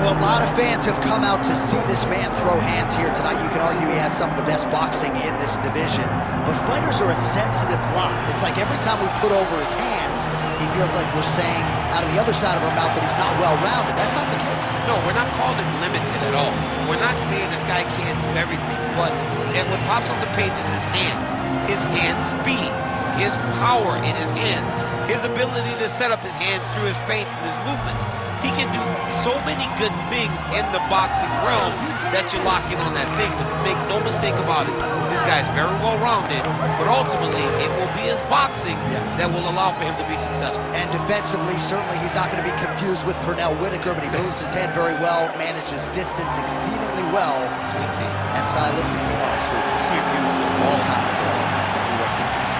Now, a lot of fans have come out to see this man throw hands here tonight. You can argue he has some of the best boxing in this division. But fighters are a sensitive lot. It's like every time we put over his hands, he feels like we're saying out of the other side of our mouth that he's not well-rounded. That's not the case. No, we're not calling him limited at all. We're not saying this guy can't do everything. But what pops on the page is his hands. His hand speed. His power in his hands. His ability to set up his hands through his feints and his movements. He can do so many good things in the boxing realm that you lock in on that thing. But make no mistake about it, this guy's very well-rounded, but ultimately it will be his boxing that will allow for him to be successful. And defensively, certainly he's not going to be confused with Pernell Whitaker, but he moves his head very well, manages distance exceedingly well. Sweet Pete. And stylistically, Sweet Pete. All time. Rest in peace.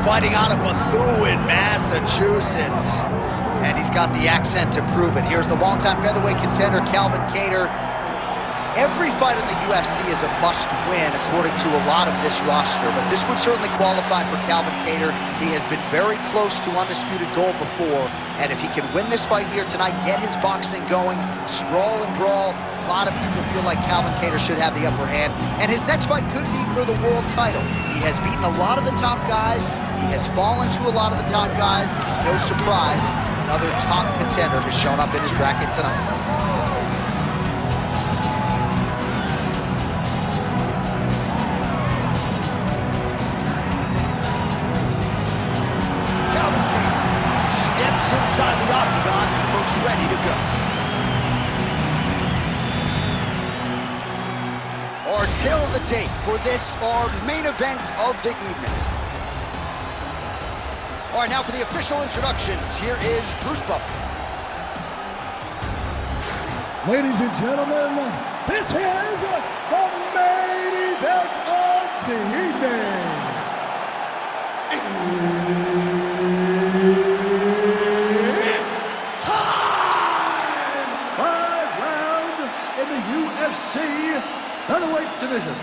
Fighting out of Methuen, Massachusetts. And he's got the accent to prove it. Here's the longtime featherweight contender, Calvin Kattar. Every fight in the UFC is a must-win, according to a lot of this roster, but this would certainly qualify for Calvin Kattar. He has been very close to undisputed gold before, and if he can win this fight here tonight, get his boxing going, sprawl and brawl, a lot of people feel like Calvin Kattar should have the upper hand, and his next fight could be for the world title. He has beaten a lot of the top guys. He has fallen to a lot of the top guys. No surprise, another top contender has shown up in his bracket tonight. Calvin Kattar steps inside the octagon. He looks ready to go. Our tail of the tape for this, our main event of the evening. All right, now for the official introductions, here is Bruce Buffer. Ladies and gentlemen, this is the main event of the evening. It's time! 5 rounds in the UFC featherweight division.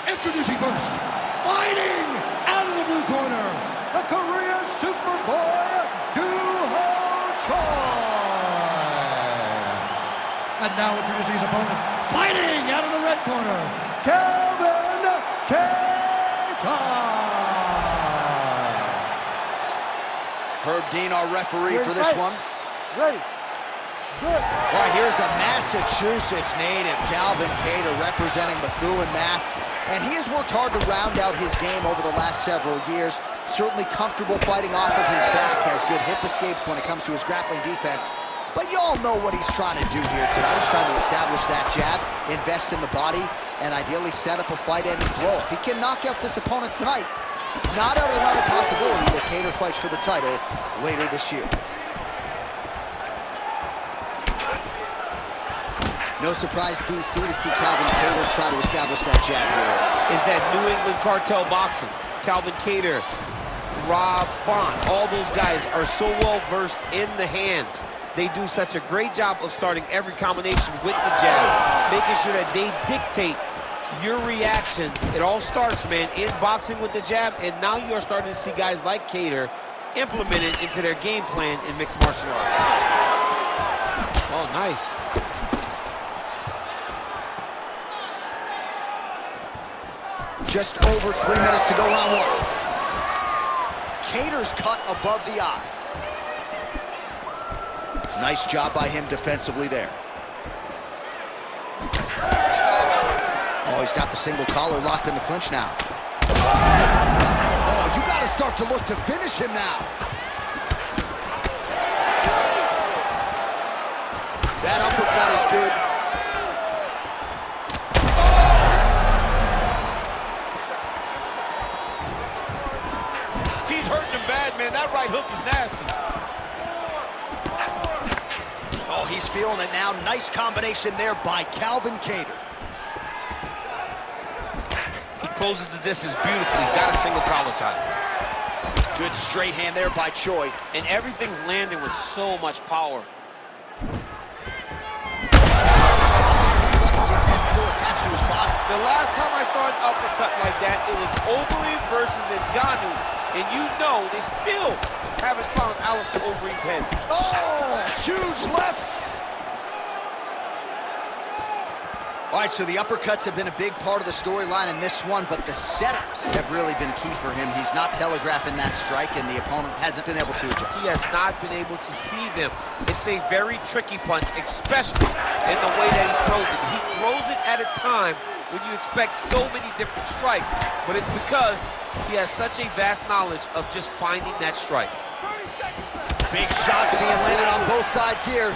Introducing first, fighting out of the blue corner, the Korean Superboy, Dooho Choi. And now introducing his opponent, fighting out of the red corner, Calvin Kattar. Herb Dean, our referee for this one. Ready. Good. All right, here's the Massachusetts native, Calvin Kattar, representing Methuen, Mass. And he has worked hard to round out his game over the last several years. Certainly comfortable fighting off of his back, has good hip escapes when it comes to his grappling defense. But you all know what he's trying to do here tonight. He's trying to establish that jab, invest in the body, and ideally set up a fight-ending blow. If he can knock out this opponent tonight, not out of the realm of possibility that Kattar fights for the title later this year. No surprise, DC, to see Calvin Kattar try to establish that jab here. Is that New England cartel boxing. Calvin Kattar, Rob Font, all those guys are so well versed in the hands. They do such a great job of starting every combination with the jab, making sure that they dictate your reactions. It all starts, man, in boxing with the jab, and now you are starting to see guys like Kattar implement it into their game plan in mixed martial arts. Oh, nice. Just over 3 minutes to go round one. Kattar's cut above the eye. Nice job by him defensively there. Oh, he's got the single collar locked in the clinch now. Oh, you got to start to look to finish him now. That uppercut is good. He's hurting him bad, man. That right hook is nasty. Oh, he's feeling it now. Nice combination there by Calvin Kattar. He closes the distance beautifully. He's got a single collar tie. Good straight hand there by Choi. And everything's landing with so much power. His head still attached to his body. The last time I saw an uppercut like that, it was Overeem versus Ngannou. And you know they still haven't found Alistair Overeem's head. Oh, huge left. All right, so the uppercuts have been a big part of the storyline in this one, but the setups have really been key for him. He's not telegraphing that strike, and the opponent hasn't been able to adjust. He has not been able to see them. It's a very tricky punch, especially in the way that he throws it. He throws it at a time when you expect so many different strikes, but it's because he has such a vast knowledge of just finding that strike. 30 seconds left. Big shots being landed on both sides here.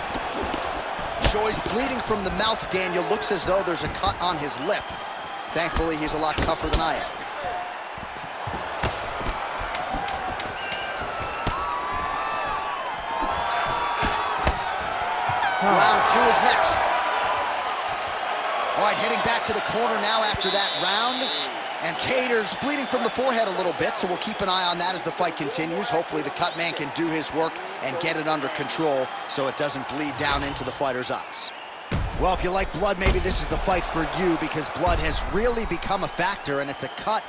Choi's bleeding from the mouth, Daniel. Looks as though there's a cut on his lip. Thankfully, he's a lot tougher than I am. Round 2 is next. All right, heading back to the corner now after that round. And Kattar's bleeding from the forehead a little bit, so we'll keep an eye on that as the fight continues. Hopefully the cut man can do his work and get it under control so it doesn't bleed down into the fighter's eyes. Well, if you like blood, maybe this is the fight for you, because blood has really become a factor, and it's a cut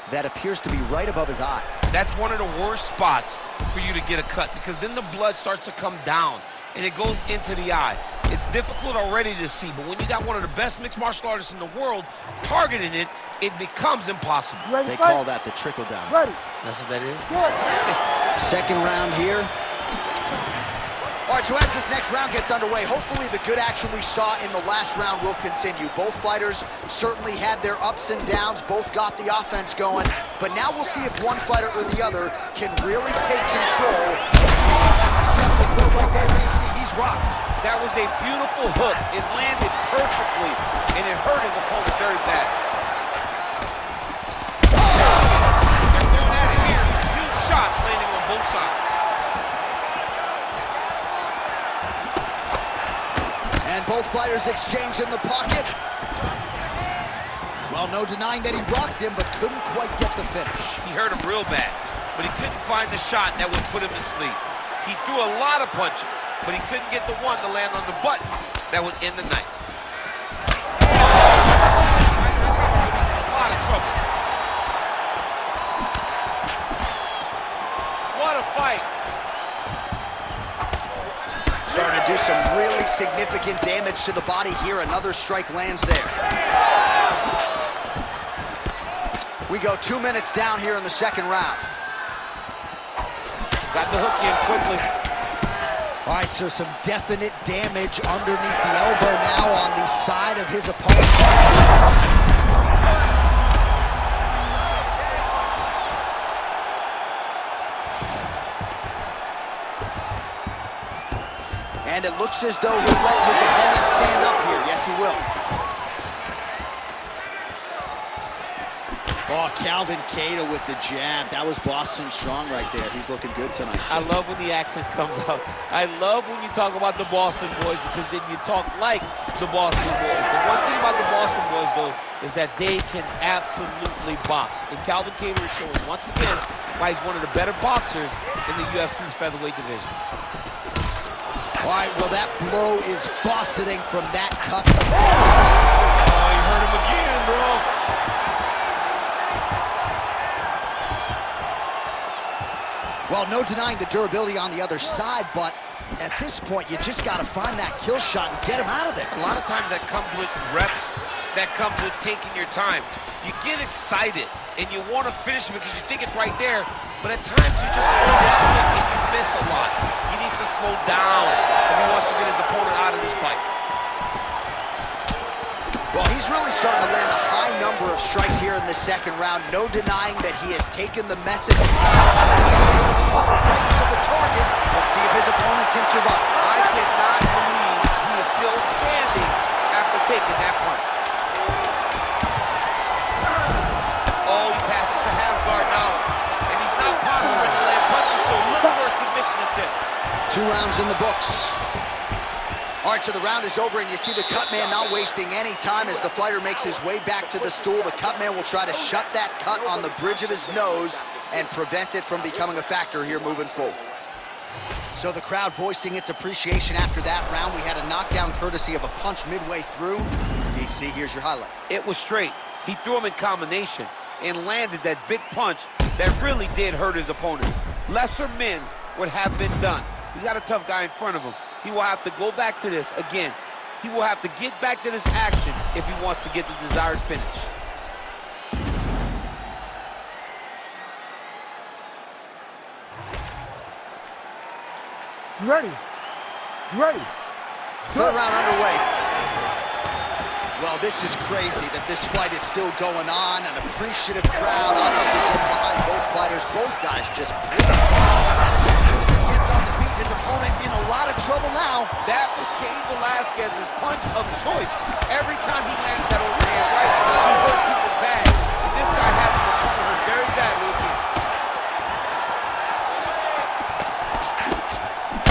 that appears to be right above his eye. That's one of the worst spots for you to get a cut, because then the blood starts to come down and it goes into the eye. It's difficult already to see, but when you got one of the best mixed martial artists in the world targeting it, it becomes impossible. They call that the trickle down. Ready. That's what that is? Second round here. All right, so as this next round gets underway, hopefully the good action we saw in the last round will continue. Both fighters certainly had their ups and downs, both got the offense going, but now we'll see if one fighter or the other can really take control. That's a simple blow right there, DC. He's rocked. That was a beautiful hook. It landed perfectly, and it hurt his opponent very bad. There's that in here. Huge shots landing on both sides. And both fighters exchange in the pocket. Well, no denying that he rocked him, but couldn't quite get the finish. He hurt him real bad, but he couldn't find the shot that would put him to sleep. He threw a lot of punches, but he couldn't get the one to land on the button that would end the night. A lot of trouble. What a fight. Starting to do some really significant damage to the body here. Another strike lands there. We go 2 minutes down here in the second round. Got the hook in quickly. All right, so some definite damage underneath the elbow now on the side of his opponent. And it looks as though he'll let his opponent stand up here. Yes, he will. Oh, Calvin Kattar with the jab. That was Boston strong right there. He's looking good tonight. I love when the accent comes out. I love when you talk about the Boston boys, because then you talk like the Boston boys. The one thing about the Boston boys, though, is that they can absolutely box. And Calvin Kattar is showing once again why he's one of the better boxers in the UFC's featherweight division. All right, well, that blow is busting from that cut. Oh, you hurt him again, bro. Well, no denying the durability on the other side, but at this point, you just got to find that kill shot and get him out of there. A lot of times that comes with reps, that comes with taking your time. You get excited, and you want to finish it because you think it's right there, but at times you just overswing and you miss a lot. He needs to slow down if he wants to get his opponent out of this fight. Well, he's really starting to land a high number of strikes here in the second round. No denying that he has taken the message right to the target. Let's see if his opponent can survive. I cannot believe he is still standing after taking that punch. Oh, he passes the half guard now, and he's not posturing to land punches, so look for a submission attempt. 2 rounds in the books. All right, so the round is over, and you see the cut man not wasting any time as the fighter makes his way back to the stool. The cut man will try to shut that cut on the bridge of his nose and prevent it from becoming a factor here moving forward. So the crowd voicing its appreciation after that round. We had a knockdown courtesy of a punch midway through. DC, here's your highlight. It was straight. He threw him in combination and landed that big punch that really did hurt his opponent. Lesser men would have been done. He's got a tough guy in front of him. He will have to go back to this again. He will have to get back to this action if he wants to get the desired finish. Ready. Ready. Third round underway. Well, this is crazy that this fight is still going on. An appreciative crowd, obviously getting behind both fighters. Both guys just gets up to beat his opponent in a lot of trouble now. That was Cain Velasquez's punch of choice. Every time he landed that overhand right, he hurt people bad. And this guy has his opponent hurt very badly again.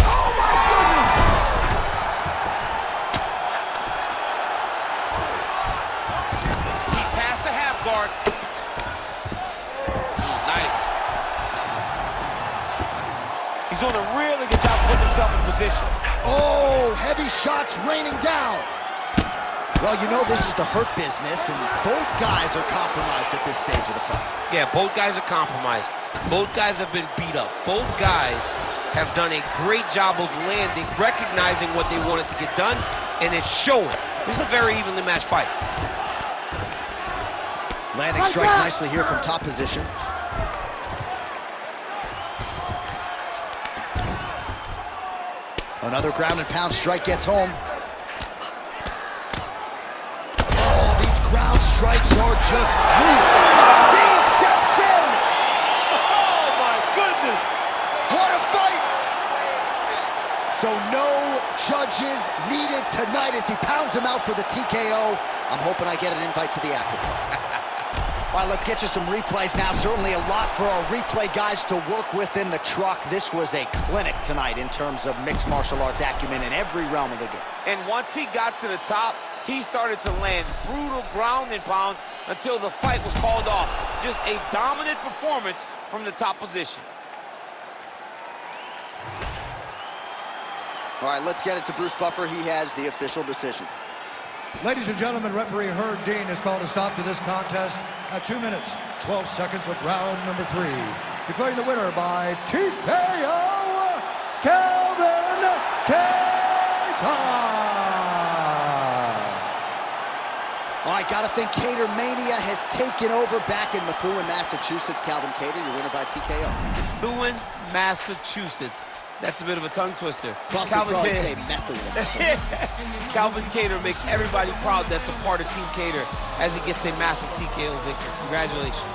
Oh my goodness! He passed the half guard. Nice. He's doing a really good job putting himself in position. Oh, heavy shots raining down. Well, you know this is the hurt business, and both guys are compromised at this stage of the fight. Yeah, both guys are compromised. Both guys have been beat up. Both guys have done a great job of landing, recognizing what they wanted to get done, and it's showing. This is a very evenly matched fight. Landing strikes nicely here from top position. Another ground and pound strike gets home. Oh, these ground strikes are just brutal. Dean steps in. Oh my goodness! What a fight! So no judges needed tonight as he pounds him out for the TKO. I'm hoping I get an invite to the after party. All right, let's get you some replays now. Certainly a lot for our replay guys to work with in the truck. This was a clinic tonight in terms of mixed martial arts acumen in every realm of the game. And once he got to the top, he started to land brutal ground and pound until the fight was called off. Just a dominant performance from the top position. All right, let's get it to Bruce Buffer. He has the official decision. Ladies and gentlemen, referee Herb Dean has called a stop to this contest at 2 minutes, 12 seconds of round number 3. Declaring the winner by TKO, Calvin Kattar. All right, gotta think Kattar Mania has taken over back in Methuen, Massachusetts. Calvin Kattar, your winner by TKO. Methuen, Massachusetts. That's a bit of a tongue twister. Calvin Kattar say Methuen. Calvin Kattar makes everybody proud that's a part of Team Kattar as he gets a massive TKO victory. Congratulations.